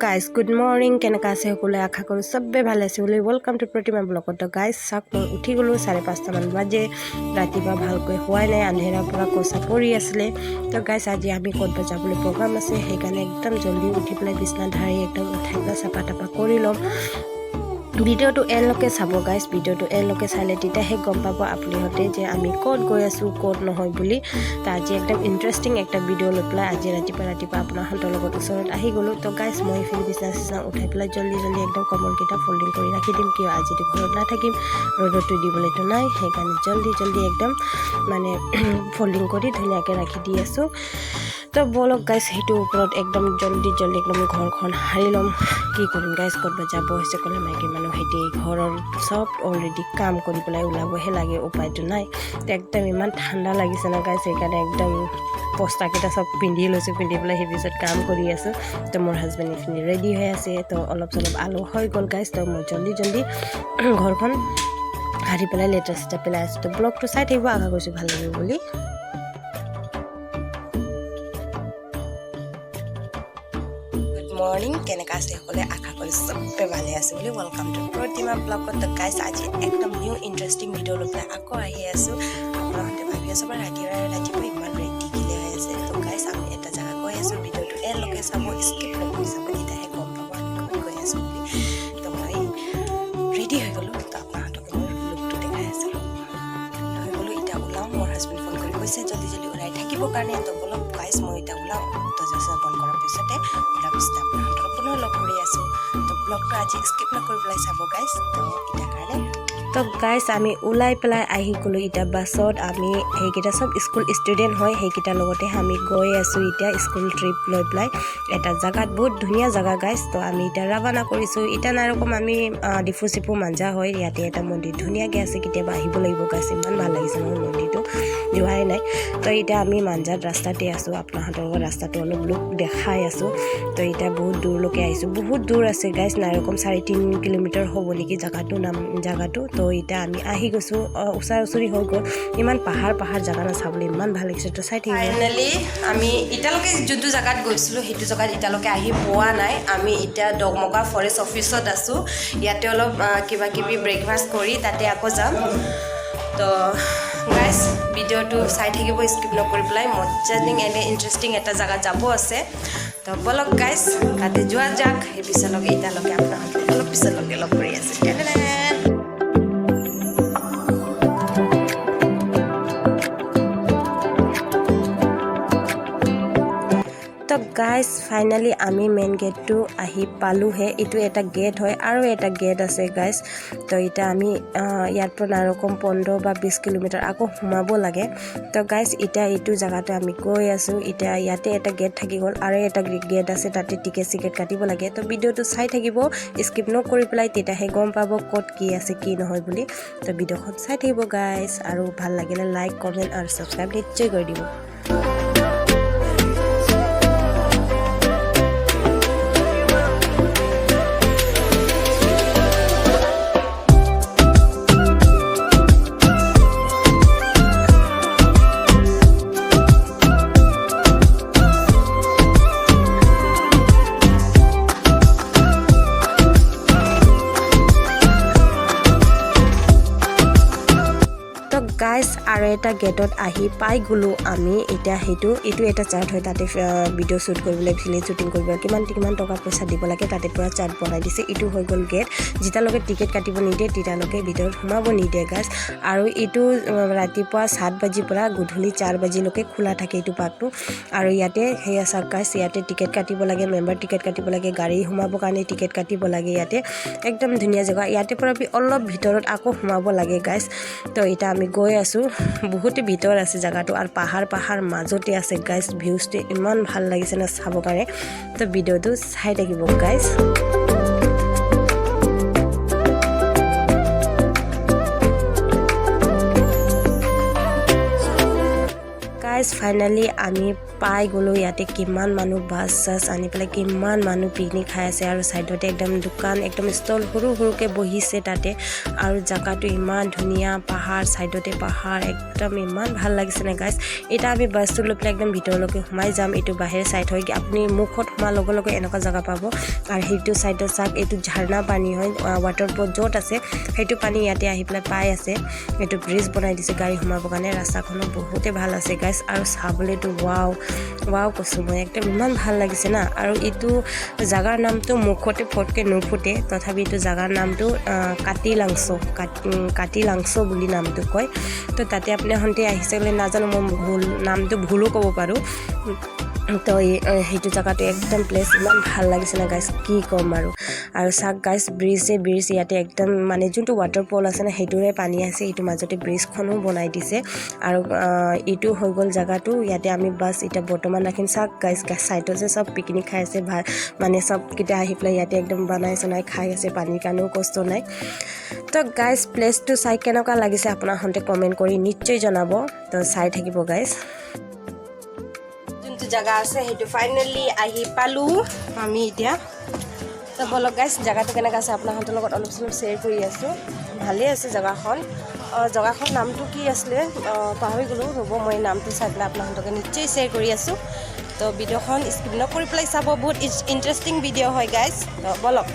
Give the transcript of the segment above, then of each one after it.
guys, good morning. কেনেকা আছে সকলে আশা কৰো সবে ভালে আছে বুলি ওয়েলকাম টু প্ৰতিমা ব্লগত। তো গাইস সাক মই উঠি গলো 5:30 মান বাজে, ৰাতিবা ভালকৈ হোৱাই নাই, আন্ধেৰা পৰা কোসা পৰি আছিল। তো গাইস আজি আমি ক'ত যাবলৈ প্ৰগ্ৰাম আছে, সেইকাৰণে একদম জলদি উঠি পেলাই বিছনা ধাৰি একদম উঠাই পেলাই চাপা টাপা কৰি লম। ভিডিওটো এনলৈকে চাব গাইস, ভিডিওটো এনলৈকে চালে তেতিয়াহে গম পাব আপুনিহঁতে যে আমি ক'ত গৈ আছো ক'ত নহয় বুলি। তো আজি একদম ইন্টাৰেষ্টিং একটা ভিডিও লৈ পেলাই আজি ৰাতিপুৱা আপোনাহঁতৰ লগত ওচৰত আহি গ'লো। তো গাইস মই ফিল বিছনা উঠাই পেলাই জলদি একদম কমলকেইটা ফল্ডিং কৰি ৰাখি দিম, কিয় আজিতো ঘৰত নাথাকিম, ৰ'দতো দিবলৈতো নাই, সেইকাৰণে জলদি একদম মানে ফল্ডিং কৰি ধুনীয়াকৈ ৰাখি দি আছোঁ। তো বলক গাইস সেইটো ওপৰত একদম জলদি একদম ঘৰখন সাৰি ল'ম। কি কৰিম গাইস, ক'ত যাব হৈছে ক'লে মাইকী মানুহ সেটি ঘৰৰ চব অলৰেডি কাম কৰি পেলাই ওলাবহে লাগে, উপায়টো নাই। তো একদম ইমান ঠাণ্ডা লাগিছে না গাইস, সেইকাৰণে একদম পস্তাকেইটা চব পিন্ধি লৈছোঁ, পিন্ধি পেলাই সেই পিছত কাম কৰি আছোঁ। তো মোৰ হাজবেণ্ড এইখিনি ৰেডি হৈ আছে, তো অলপ চলপ আলু হৈ গ'ল গাইস। তো মই জলদি ঘৰখন সাৰি পেলাই লেতেৰা চেতেৰা পেলাই আছোঁ। তো ব্লগটো চাই থাকিব, আশা কৰিছোঁ ভাল লাগিব বুলি। মৰ্নিং কেনেকা আছে সকলে আশা কৰি সবে ভালে আছে বুলি ওয়েলকাম টু প্ৰতিমা ব্লগত। তো গাইস আজি একদম নিউ ইন্টাৰেষ্টিং ভিডিও লৈ পেলাই আকৌ আহি আছোঁ। আপোনালোকে ভাবি আছোঁ বা ৰাতিপুৱা ইমান ৰেডি কিলে হৈ আছে। তো গাইস আমি এটা জেগা গৈ আছোঁ, ভিডিওটো এনলৈকে চাব, স্কিপ নকৰি চাব, তেতিয়াহে গম পাব আমি ক'ত গৈ আছোঁ বুলি। তো মই ৰেডি হৈ গ'লোঁ, তো আপোনাহঁতক মই লুকটো দেখাই আছোঁ। হৈ গ'লোঁ, এতিয়া ওলাওঁ। মোৰ হাজবেণ্ড ফোন কৰি কৈছে জলদি ওলাই থাকিবৰ কাৰণে। তো বলক গাইস মই এতিয়া ওলাওঁ, তো জেচা বন্ধ কৰাৰ পিছতে ওলাৰ পিছতে আপোনাহঁতক পুনৰ লগ কৰি আছোঁ। তো ব্লগটো আজি স্কিপ নকৰি পেলাই চাব গাইস। তো এতিয়া কাৰণে তো গাইস আমি ওলাই পেলাই আহি গ'লোঁ এতিয়া বাছত। আমি সেইকেইটা চব স্কুল ষ্টুডেণ্ট হয়, সেইকেইটাৰ লগতে আমি গৈ আছোঁ এতিয়া স্কুল ট্ৰিপ লৈ পেলাই এটা জেগাত, বহুত ধুনীয়া জেগা গাইস। তো আমি এতিয়া ৰাৱানা কৰিছোঁ। এতিয়া নাইৰকম আমি ডিফু চিফু মাঞ্জা হয়, ইয়াতে এটা মন্দিৰ ধুনীয়াকৈ আছে, কেতিয়াবা আহিব লাগিব গাইস, ইমান ভাল লাগিছে মোৰ মন্দিৰটো, যোৱাই নাই। তো এতিয়া আমি মাঞ্জাত ৰাস্তাতে আছোঁ, আপোনাহঁতৰ লগত ৰাস্তাটো অলপ লোক দেখাই আছোঁ। তো এতিয়া বহুত দূৰলৈকে আহিছোঁ, বহুত দূৰ আছে গাইস, নাইৰকম 3.5 কিলোমিটাৰ হ'ব নেকি জেগাটো। তো এতিয়া আমি আহি গৈছোঁ, ওচৰি হৈ গ'ল। ইমান পাহাৰ জেগা না চাবলৈ ইমান ভাল লাগিছে। তো চাই থাকিব। ফাইনেলি আমি এতিয়ালৈকে যোনটো জেগাত গৈছিলোঁ সেইটো জেগাত এতিয়ালৈকে আহি পোৱা নাই। আমি এতিয়া ডগমকা ফৰেষ্ট অফিচত আছোঁ, ইয়াতে অলপ কিবা কিবি ব্ৰেকফাষ্ট কৰি তাতে আকৌ যাম। তো গাইস ভিডিওটো চাই থাকিব, স্কিপ নকৰি পেলাই। মজানিং এনে ইণ্টাৰেষ্টিং এটা জেগাত যাব আছে। তো বলক গাইস তাতে যোৱা যাক। সেই পিছলৈকে এতিয়ালৈকে আপোনালোকে অলপ পিছলৈকে লগ কৰি আছে। তো গাইস ফাইনালি আমি মেইন গেটটো আহি পালোঁহে। এইটো এটা গেট হয় আৰু এটা গেট আছে গাইস। তো এতিয়া আমি ইয়াৰ পৰা নাইৰকম 15 বা 20 কিলোমিটাৰ আকৌ সোমাব লাগে। তো গাইস এতিয়া এইটো জেগাতে আমি গৈ আছোঁ। এতিয়া ইয়াতে এটা গেট থাকি গ'ল আৰু এটা গেট আছে, তাতে টিকেট কাটিব লাগে। তো ভিডিওটো চাই থাকিব, স্কিপ নকৰি পেলাই, তেতিয়াহে গম পাব ক'ত কি আছে কি নহয় বুলি। তো ভিডিওখন চাই থাকিব গাইস, আৰু ভাল লাগিলে লাইক কমেণ্ট আৰু ছাবস্ক্ৰাইব নিশ্চয় কৰি দিব। গাইস আৰু এটা গেটত আহি পাই গ'লোঁ আমি। এতিয়া এইটো এটা চাৰ্ট হয়, তাতে ভিডিঅ' শ্বুট কৰিবলৈ, ফিল্ম শ্বুটিং কৰিবলৈ কিমান টকা পইচা দিব লাগে, তাতে পৰা চাৰ্ট বনাই দিছে। এইটো হৈ গ'ল গেট, যেতিয়ালৈকে টিকেট কাটিব নিদিয়ে তেতিয়ালৈকে ভিতৰত সোমাব নিদিয়ে গাইস। আৰু এইটো ৰাতিপুৱা 7 বাজিৰ পৰা গধূলি 4 বাজিলৈকে খোলা থাকে এইটো পাৰ্কটো। আৰু ইয়াতে সেয়া চাওক গাইস, ইয়াতে টিকেট কাটিব লাগে, মেম্বাৰ টিকেট কাটিব লাগে, গাড়ী সোমাবৰ কাৰণে টিকেট কাটিব লাগে। ইয়াতে একদম ধুনীয়া জেগা, ইয়াতে পৰা অলপ ভিতৰত আকৌ সোমাব লাগে গাইস। তো এতিয়া আমি গৈ আছোঁ, বহুতে ভিতৰ আছে জেগাটো, আৰু পাহাৰ মাজতে আছে গাইস। ভিউজটো ইমান ভাল লাগিছে না চাবৰ কাৰণে। তো ভিডিওটো চাই থাকিব গাইস। গাইস ফাইনালি আমি পাই গ'লো ইয়াতে কিমান মানুহ বাছ চাছ আনি পেলাই কিমান মানুহ পিকনিক খাই আছে আৰু সাইডতে একদম দোকান একদম ষ্টল সৰু সৰুকে বহিছে তাতে আৰু জায়গাটো ইমান ধুনীয়া পাহাৰ সাইডতে পাহাৰ একদম ইমান ভাল লাগিছে না গাইস এটা আমি বাছটো লৈ পেলাই একদম ভিতৰলৈকে সোমাই যাম এটো বাহিৰ সাইড হয় আপুনি মুখত সোমাৰ লগে লগে এনেকুৱা জায়গা পাব আৰু হেইটো সাইডত চাক এটো ঝৰ্ণা পানী হয় waterfall য'ত আছে হেইটো পানী ইয়াতে আহি পেলাই পাই আছে এটো ব্ৰিজ বনাই দিছে গাড়ী সোমাবৰ কাৰণে ৰাস্তাখনো বহুতে ভাল আছে গাইস আৰু চাবলেটো ওয়াও কৈছো মই একদম ইমান ভাল লাগিছে না আৰু এটো জাগাৰ নামটো মুখতে ফটকে নুফুটে তথাপি এটো জাগাৰ নামটো kanthilangso বুলি নামটো কয় তো তাতে আপুনি হন্তে আহিছে বলে নাজানো মই ভুল নামটো ভুলো ক'ব পাৰো তো হেইটো জায়গাটো একদম প্লেস ইমান ভাল লাগিছে না গাইস কি কম আৰু সাক গাইস ব্ৰিজ ইয়াতে একদম মানে যোনটো waterfall আছে না হেইটোৰে পানী আছে এটো মাজতে ব্ৰিজখনো বনাই দিছে আৰু এটো হৈ গল জায়গাটো ইয়াতে আমি বাস এটা বৰ্তমান ৰাখিম সাক গাইস সাইডতে সব পিকনিক খাই আছে মানে সব কিটা আহি পেলাই ইয়াতে একদম বনাই খাই আছে পানীৰ কাৰণেও কষ্ট নাই তো গাইস প্লেসটো চাই কেনেকুৱা লাগিছে আপোনাৰ হন্তে কমেন্ট কৰি নিশ্চয় জনাব তো চাই থাকিব গাইস জায়গা আছে হেতু ফাইনালি আহি পালু আমি এতিয়া তো বলক গাইস জায়গাটো কেনেকা আছে আপোনাৰ হাতৰ লগত অলপ শেয়াৰ কৰি আছো ভালে আছে জায়গাখন নামটো কি আছিল পাহৰি গলো হ'ব মই নামটো চাই পেলাই আপোনাৰ হাতকে নিশ্চয় শেয়াৰ কৰি আছো তো ভিডিওখন স্কিপ নকৰি পেলাই চাব বহুত ইন্টাৰেষ্টিং ভিডিও হয় গাইস তো বলক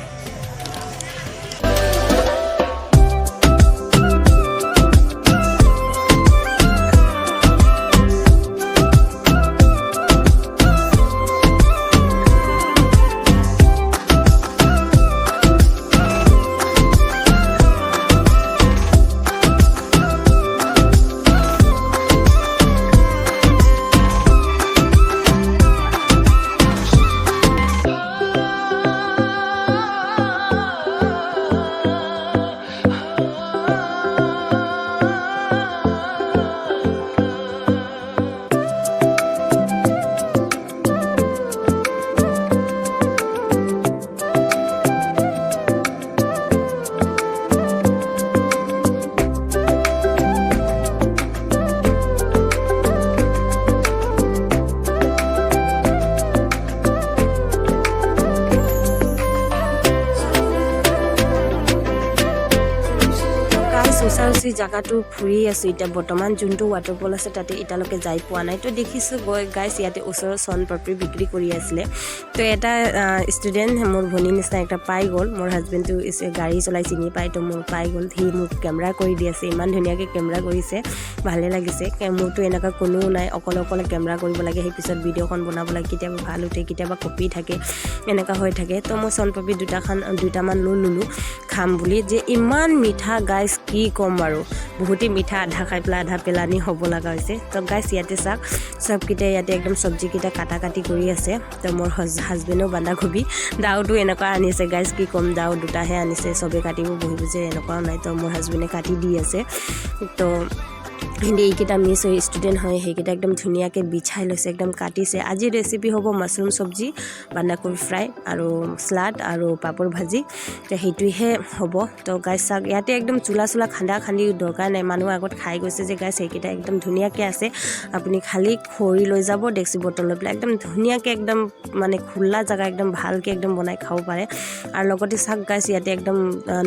ওচৰচি জায়গাটো ফুৰি আছে এটা বৰ্তমান যোনটো waterfall আছে তাতে ইটালৈকে যাই পোৱা নাই তো দেখিছো গাইস ইয়াতে ওচৰৰ সন পাপৰি বিক্ৰী কৰি আছিল তো এটা ষ্টুডেন্ট মোৰ ভনি নিচিনা একটা পাই গল মোৰ হাজবেন্ড তো গাড়ী চলাই চিনি পাই তো মোৰ পাই গল হি মোক কেমেৰা কৰি দি আছে ইমান ধুনীয়াকে কেমেৰা কৰিছে ভালে লাগিছে মোৰটো এনেকা কোনো নাই অকলে কেমেৰা কৰিব লাগে সেই পিছত ভিডিওখন বনাব লাগে কিটাবা ভাল উঠে কিটাবা কপি থাকে এনেকা হৈ থাকে তো মই সন পাপৰি দুটামান ললো খাম বুলি যে ইমান মিঠা গাইস কি কম বহুতে মিঠা আধা খাই পেলা আধা পেলানি হ'ব লগা হৈছে তো গাইস ইয়াতে চাক সব কিটা ইয়াতে একদম সবজি কিটা কাটি কৰি আছে তো মোৰ হাজবেণ্ডও বান্ধাকবি দাউটো এনেকুৱা আনিছে গাইস কি কম দাউ দুটাহে আনিছে সবে কাটিব বহিব যে এনেকুৱা নাই তো মোৰ হাজবেণ্ডে কাটি দি আছে তো হিন্দি এইকেইটা মিছ হৈ ষ্টুডেণ্ট হয় সেইকেইটা একদম ধুনীয়াকৈ বিছাই লৈছে একদম কাটিছে আজি ৰেচিপি হ'ব মাছৰুম চব্জি বান্ধাকবি ফ্ৰাই আৰু স্লাড আৰু পাপৰ ভাজি তো সেইটোহে হ'ব তো গাইছ চাক ইয়াতে একদম চুলা খান্দি দৰকাৰ নাই মানুহ আগত খাই গৈছে যে গাইছ সেইকেইটা একদম ধুনীয়াকৈ আছে আপুনি খালি খৰি লৈ যাব ডেক্সি বটল লৈ পেলাই একদম ধুনীয়াকৈ একদম মানে খোলা জায়গা একদম ভালকৈ একদম বনাই খাব পাৰে আৰু লগতে চাক গাইছ ইয়াতে একদম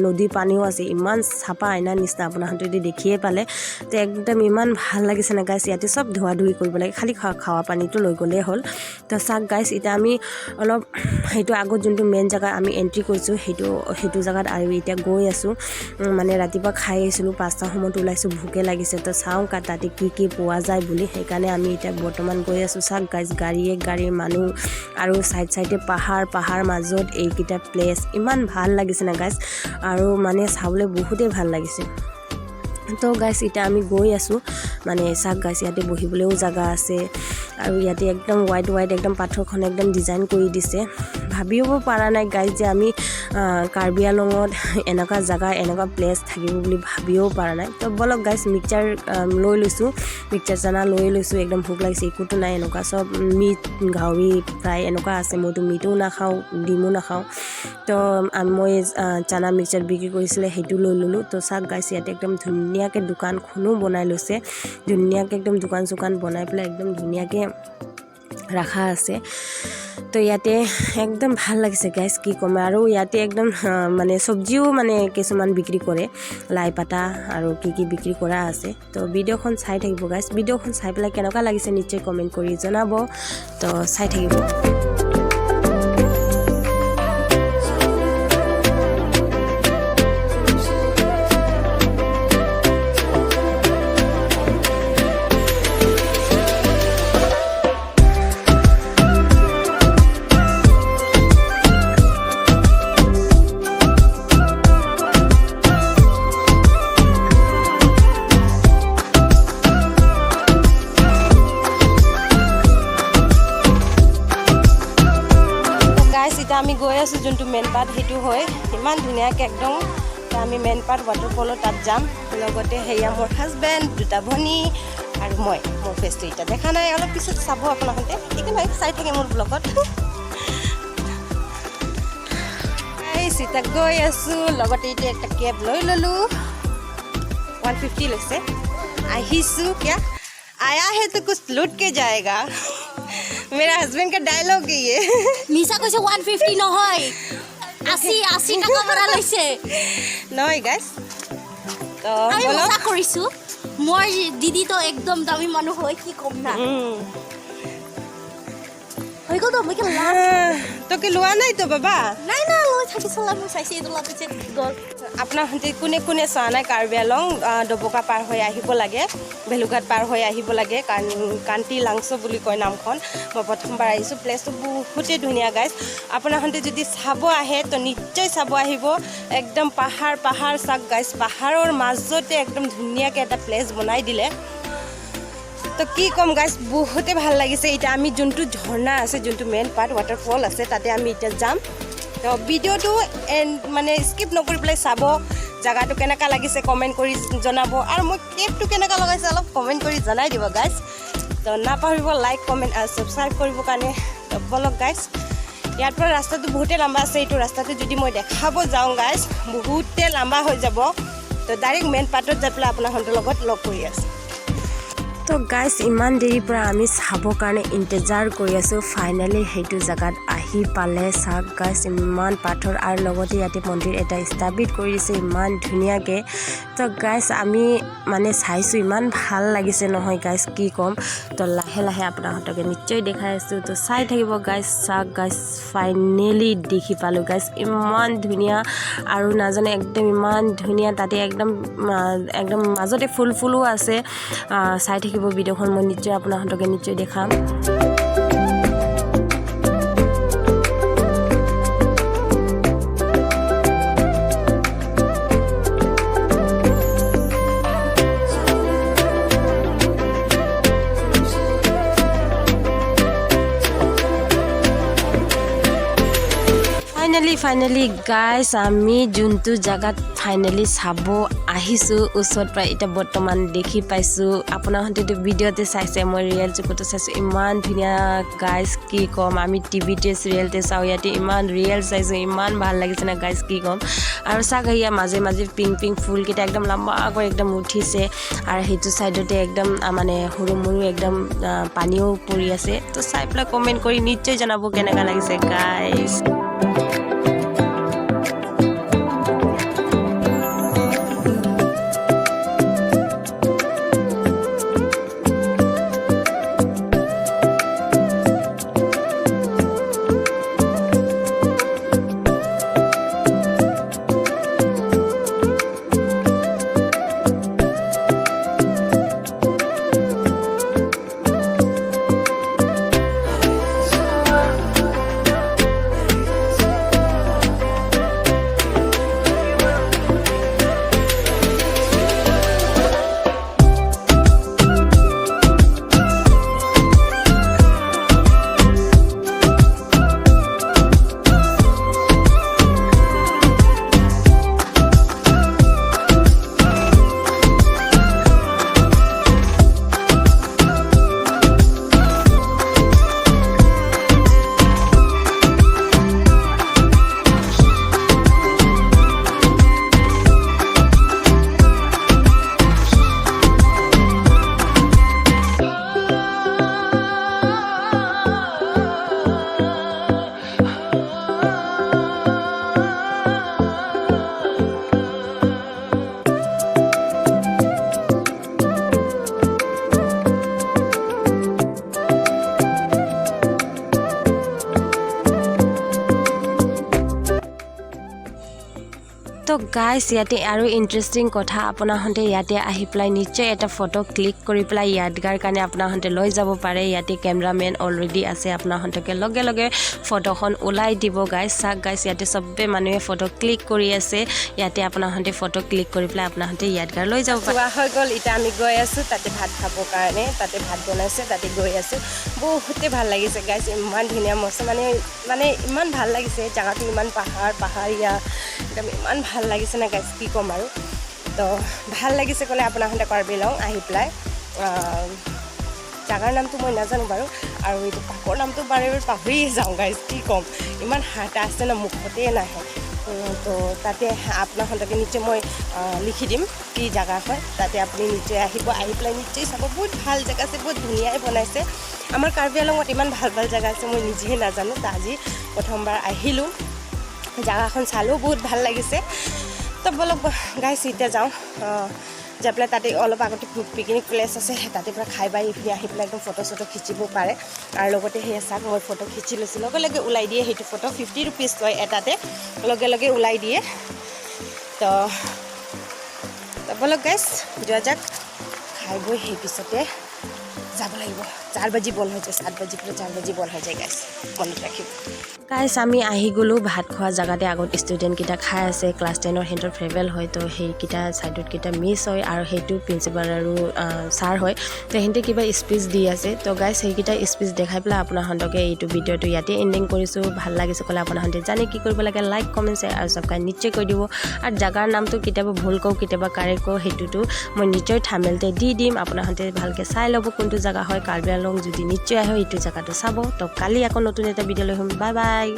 নদীৰ পানীও আছে ইমান চাফা আইনা নিচিনা আপোনাৰ হাততে দেখিয়ে পালে তো একদম ইমান ভাল লাগিছে না গাইস ইয়াতে সব ধোৱা ধুই কৰিব লাগে খালি খাওয়া পানীটো লৈ গলে হল তো চাক গাইস এটা আমি অলপ হেতু আগত যোনটো মেইন জায়গা আমি এন্ট্ৰি কৰিছো হেতু জায়গাত আৰু এতিয়া গৈ আছো মানে ৰাতিপুৱা খাই আহিছিলো 5টা সময়ত ওলাইছো ভুকে লাগিছে তো চাও তাতে কি পোৱা যায় বুলি সেইকাৰণে আমি এতিয়া বৰ্তমান গৈ আছো চাক গাইস গাড়ীৰ মানুহ আৰু সাইডে পাহাৰ মাজত এইকিটা প্লেস ইমান ভাল লাগিছে না গাইস আৰু মানে চাবলৈ বহুতে ভাল লাগিছে তো গাইস এটা আমি গৈ আছো মানে সাক গাইস ইয়াতে বহিবলৈও জায়গা আছে আৰু ইয়াতে একদম হোৱাইট একদম পাথৰখন একদম ডিজাইন কৰি দিছে ভাবিব পৰা নাই গাইস যে আমি কাৰ্বি আংলঙত এনেকুৱা জায়গা এনেকুৱা প্লেস থাকিব বুলি ভাবিও পৰা নাই তো বলক গাইস মিক্সচাৰ লৈ লৈছো মিক্সচাৰ জানা লৈ লৈছো একদম ভোক লাগিছে একোটো নাই এনেকুৱা সব মিট গাহৰি ফ্ৰাই এনেকুৱা আছে মইতো মিটো নাখাও ডিমো নাখাও তো মই চানা মিক্সচাৰ বিক্ৰী কৰিছিলে হেতু লৈ ললো তো সাক গাইস ইয়াতে একদম ধুনীয়াকৈ দোকানখনো বনাই লৈছে ধুনীয়াকৈ একদম দোকান বনাই পেলাই একদম ধুনীয়াকৈ ৰাখা আছে। তো ইয়াতে একদম ভাল লাগিছে গাইজ, কি ক'ম। আৰু ইয়াতে একদম মানে চব্জিও মানে কিছুমান বিক্ৰী কৰে, লাই পাতা আৰু কি বিক্ৰী কৰা আছে। তো ভিডিঅ'খন চাই থাকিব গাইজ। ভিডিঅ'খন চাই পেলাই কেনেকুৱা লাগিছে নিশ্চয় কমেণ্ট কৰি জনাব। তো চাই থাকিব। আমি গৈ আছোঁ যোনটো মেইন পাৰ্ট, সেইটো হয় ইমান ধুনীয়াকৈ একদম। আমি মেইন পাৰ্ট ৱাটাৰফলত তাত যাম। লগতে সেয়া মোৰ হাজবেণ্ড, দুটা ভনী আৰু মই। মোৰ ফেচটো এতিয়া দেখা নাই, অলপ পিছত চাব আপোনালোকে। একো নহয়, চাই থাকে মোৰ ব্লগত। চিতা গৈ আছোঁ। লগতে এতিয়া একটা কেব লৈ ল'লোঁ, 150 লৈছে। আহিছোঁ কিয়া आया है तो कुछ लूट के जाएगा। मेरा हस्बैंड का डायलॉग है ये। मिसा কৈছে 150 নহয় 80 টাকা ভৰা লৈছে নহয় গাইস। তো আমি মজা কৰিছো। মই দিদি তো একদম দামী মানুহ হয়, কি কম না। হৈ গ'ল তো মই কেলা তো কি লোৱা নাই তো বাবা? নাই না লৈ থাকিছলা মই চাইছি এইটো লাপিছে গ'ল। আপোনাহঁতে কোনে কোনে চোৱা নাই কাৰ্বি আলং ডবকা পাৰ হৈ আহিব লাগে, ভেলুঘাট পাৰ হৈ আহিব লাগে। কান্থিলাংছো বুলি কয় নামখন। মই প্ৰথমবাৰ আহিছোঁ। প্লেচটো বহুতেই ধুনীয়া গাইজ। আপোনাহঁতে যদি চাব আহে তো নিশ্চয় চাব আহিব। একদম পাহাৰ পাহাৰ চাওক গাইজ। পাহাৰৰ মাজতে একদম ধুনীয়াকৈ এটা প্লেচ বনাই দিলে। তো কি ক'ম গাইজ, বহুতে ভাল লাগিছে। এতিয়া আমি যোনটো ঝৰ্ণা আছে, যোনটো মেইন পাৰ্ট ৱাটাৰফল আছে, তাতে আমি এতিয়া যাম। তো ভিডিঅ'টো মানে স্কিপ নকৰি পেলাই চাব। জেগাটো কেনেকুৱা লাগিছে কমেণ্ট কৰি জনাব। আৰু মই কেবটো কেনেকুৱা লগাইছে অলপ কমেণ্ট কৰি জনাই দিব গাইজ। তো নাপাহৰিব লাইক কমেণ্ট আৰু ছাবস্ক্ৰাইব কৰিবৰ কাৰণে। তো বলক গাইজ, ইয়াৰ পৰা ৰাস্তাটো বহুতেই লম্বা আছে। এইটো ৰাস্তাটো যদি মই দেখাব যাওঁ গাইজ, বহুতেই লম্বা হৈ যাব। তো ডাইৰেক্ট মেইন পাৰ্টত যাই পেলাই আপোনাহঁতৰ লগত লগ কৰি আছোঁ। তো গাইজ, ইমান দেৰিৰ পৰা আমি চাবৰ কাৰণে ইন্তজাৰ কৰি আছোঁ। ফাইনেলি সেইটো জেগাত আহি পালে। চাওক গাইজ, ইমান পাথৰ আৰু লগতে ইয়াতে মন্দিৰ এটা স্থাপিত কৰি দিছে ইমান ধুনীয়াকৈ। তো গাইজ, আমি মানে চাইছোঁ, ইমান ভাল লাগিছে নহয় গাইজ, কি ক'ম। তো লাহে লাহে আপোনাহঁতকে নিশ্চয় দেখাই আছোঁ। তো চাই থাকিব গাইজ। চাওক গাইজ, ফাইনেলি দেখি পালোঁ গাইজ, ইমান ধুনীয়া আৰু নাজানে একদম ইমান ধুনীয়া। তাতে একদম একদম মাজতে ফুলো আছে। চাই থাকিব ভিডিঅ'খন, মই নিশ্চয় আপোনাহঁতকে নিশ্চয় দেখাম। ফাইনেলি গাইজ, আমি যোনটো জেগাত ফাইনেলি চাব আহিছোঁ ওচৰত পৰা এতিয়া বৰ্তমান দেখি পাইছোঁ। আপোনাহঁতেতো ভিডিঅ'তে চাইছে, মই ৰিয়েল চকুতো চাইছোঁ। ইমান ধুনীয়া গাইজ, কি ক'ম। আমি টিভিতে চিৰিয়েলতে চাওঁ, ইয়াতে ইমান ৰিয়েল চাইছোঁ। ইমান ভাল লাগিছে না গাইজ, কি ক'ম। আৰু চাওক, ইয়াৰ মাজে মাজে পিংক ফুলকেইটা একদম লম্বাকৈ একদম উঠিছে। আৰু সেইটো ছাইডতে একদম মানে সৰু মৰু একদম পানীও পৰি আছে। তো চাই পেলাই কমেণ্ট কৰি নিশ্চয় জনাব কেনেকুৱা লাগিছে গাইজ। গাইজ ইয়াতে আৰু ইণ্টাৰেষ্টিং কথা আপোনাহঁতে ইয়াতে আহি পেলাই নিশ্চয় এটা ফটো ক্লিক কৰি পেলাই য়াদগাৰ কাৰণে আপোনাহঁতে লৈ যাব পাৰে ইয়াতে কেমেৰামেন অলৰেডি আছে আপোনাহঁতকে লগে লগে ফটোখন ওলাই দিব গাইজ চাক গাইজ ইয়াতে চবে মানুহে ফটো ক্লিক কৰি আছে ইয়াতে আপোনাহঁতে ফটো ক্লিক কৰি পেলাই আপোনাহঁতে য়াদগাৰ লৈ যাব পাৰে হৈ গ'ল এতিয়া আমি গৈ আছোঁ তাতে ভাত খাবৰ কাৰণে তাতে ভাত বনাইছে তাতে গৈ আছোঁ বহুতে ভাল লাগিছে গাইজ ইমান ধুনীয়া মস্ত মানে ইমান ভাল লাগিছে জেগাটো ইমান পাহাৰীয়া একদম ইমান ভাল লাগিছে না গাইজ কি ক'ম আৰু তো ভাল লাগিছে ক'লে আপোনাহঁতে কাৰ্বি আংলং আহি পেলাই জাগাৰ নামটো মই নাজানো বাৰু আৰু এইটো পাকৰ নামটো বাৰে পাহৰিয়ে যাওঁ গাইজ কি ক'ম ইমান হাঁটা আছে না মুখতে নাহে তো তাতে আপোনাহঁতকে নিশ্চয় মই লিখি দিম কি জেগা হয় তাতে আপুনি নিশ্চয় আহিব আহি পেলাই নিশ্চয় চাব বহুত ভাল জেগা আছে বহুত ধুনীয়াই বনাইছে আমাৰ কাৰ্বি আংলঙত ইমান ভাল ভাল জেগা আছে মই নিজেহে নাজানো তো আজি প্ৰথমবাৰ আহিলোঁ জেগাখন চালেও বহুত ভাল লাগিছে তো বলক গাইজ এতিয়া যাওঁ যাই পেলাই তাতে অলপ আগতে পিকনিক প্লেচ আছে তাতে পৰা খাই বাই এইখিনি আহি পেলাই একদম ফটো চটো খিচিব পাৰে আৰু লগতে সেয়া চাওক মই ফটো খিচি লৈছোঁ লগে লগে ওলাই দিয়ে সেইটো ফটো 50 rupees লয় এটাতে লগে লগে ওলাই দিয়ে তো বলক গাইজ যোৱা যাক খাই বৈ সেই পিছতে যাব লাগিব 4 বাজি বন্ধ হৈ যায় 7 বাজি পৰা 4 বাজি বন্ধ হৈ যায় গাইজ মনত ৰাখিব গাইজ আমি আহি গ'লোঁ ভাত খোৱা জেগাতে আগত ষ্টুডেণ্টকেইটা খাই আছে ক্লাছ 10ৰ সিহঁতৰ ফেয়াৰৱেল হয় তো সেইকেইটা ছাইডতকেইটা মিছ হয় আৰু সেইটো প্ৰিন্সিপাল আৰু ছাৰ হয় তো সিহঁতে কিবা স্পীচ দি আছে তো গাইজ সেইকেইটা স্পীচ দেখাই পেলাই আপোনাহঁতকে এইটো ভিডিঅ'টো ইয়াতে এণ্ডিং কৰিছোঁ ভাল লাগিছে ক'লে আপোনাহঁতে জানে কি কৰিব লাগে লাইক কমেণ্ট শ্বেয়াৰ আৰু ছাবস্ক্ৰাইব নিশ্চয় কৰি দিব আৰু জেগাৰ নামটো কেতিয়াবা ভুল কওঁ কেতিয়াবা কাৰেক্ট কওঁ সেইটোতো মই নিশ্চয় থাম্বনেইলতে দি দিম আপোনাহঁতে ভালকৈ চাই ল'ব কোনটো জেগা হয় কাৰ্বি আংলং যদি নিশ্চয় আহে এইটো জেগাটো চাব তো কালি আকৌ নতুন এটা ভিডিঅ' লৈ আহিম বাই বাই